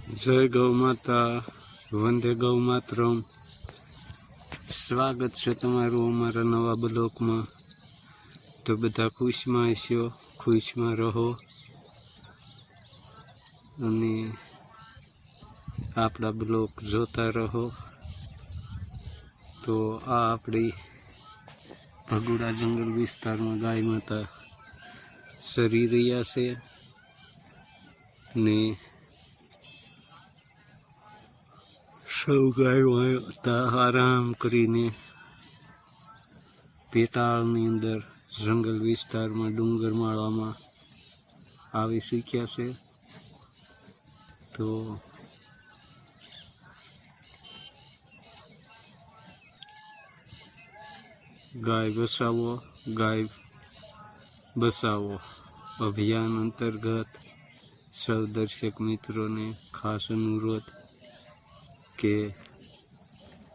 જય ગૌ માતા, વંદે ગૌ માતરમ. સ્વાગત છે તમારું અમારા નવા બ્લોકમાં. તો બધા ખુશમાં હશો, ખુશમાં રહો અને આપણા બ્લોક જોતા રહો. તો આ આપણી ભગુડા જંગલ વિસ્તારમાં ગાય માતા સરી રહ્યા છે ને સૌ ગાય માતા આરામ કરીને પેટાળની અંદર જંગલ વિસ્તારમાં ડુંગર માળામાં આવી શીખ્યા છે. તો ગાય બચાવો, ગાય બચાવો અભિયાન અંતર્ગત સૌ દર્શક મિત્રોને ખાસ અનુરોધ કે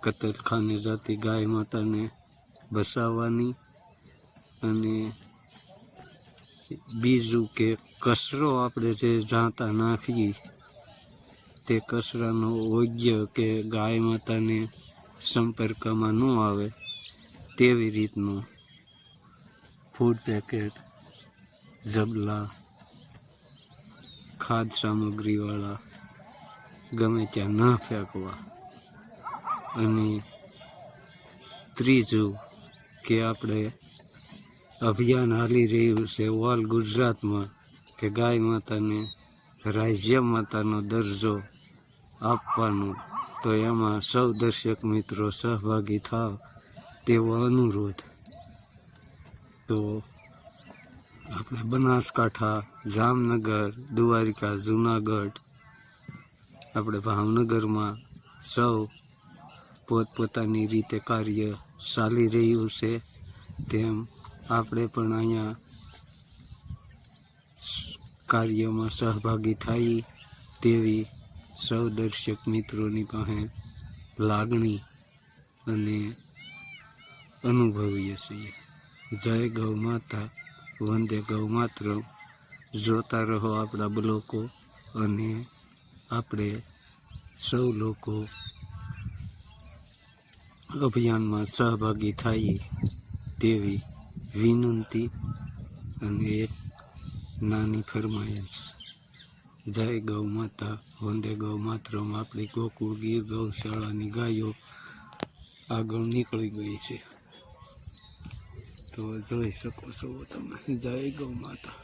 કતલખાને જતી ગાય માતાને બચાવવાની. અને બીજું કે કચરો આપણે જે જાતા નાખીએ તે કચરાનો યોગ્ય કે ગાય માતાને સંપર્કમાં ન આવે તેવી રીતનું ફૂડ પેકેટ, જબલા, ખાદ સામગ્રીવાળા ગમે ત્યાં ન ફેંકવા. અને ત્રીજું કે આપણે અભિયાન હાલી રહ્યું છે ઓલ ગુજરાતમાં કે ગાય માતાને રાજ્ય માતાનો દરજ્જો આપવાનો. તો એમાં સૌ દર્શક મિત્રો સહભાગી થાવ તેવો અનુરોધ. તો આપણે બનાસકાંઠા, જામનગર, દ્વારિકા, જુનાગઢ, આપણે ભાવનગરમાં સૌ પોતપોતાની રીતે કાર્ય ચાલી રહ્યું છે. તેમ આપણે પણ અહીંયા કાર્યમાં સહભાગી થઈ તેવી સૌ દર્શક મિત્રોની પાસે લાગણી અને અનુભવીએ છીએ. જય ગૌ માતા, વંદે ગૌ માતરમ. જોતા રહો આપણા બ્લોકો અને આપણે સૌ લોકો અભિયાનમાં સહભાગી થાય તેવી વિનંતી અને એક નાની ફરમાઈશ. જય ગૌ માતા, વંદે ગૌ માતરમ. આપણી ગોકુળ ગીર ગૌશાળાની ગાયો આગળ નીકળી ગઈ છે. તો જોઈ શકો છો તમે. જય ગૌ માતા.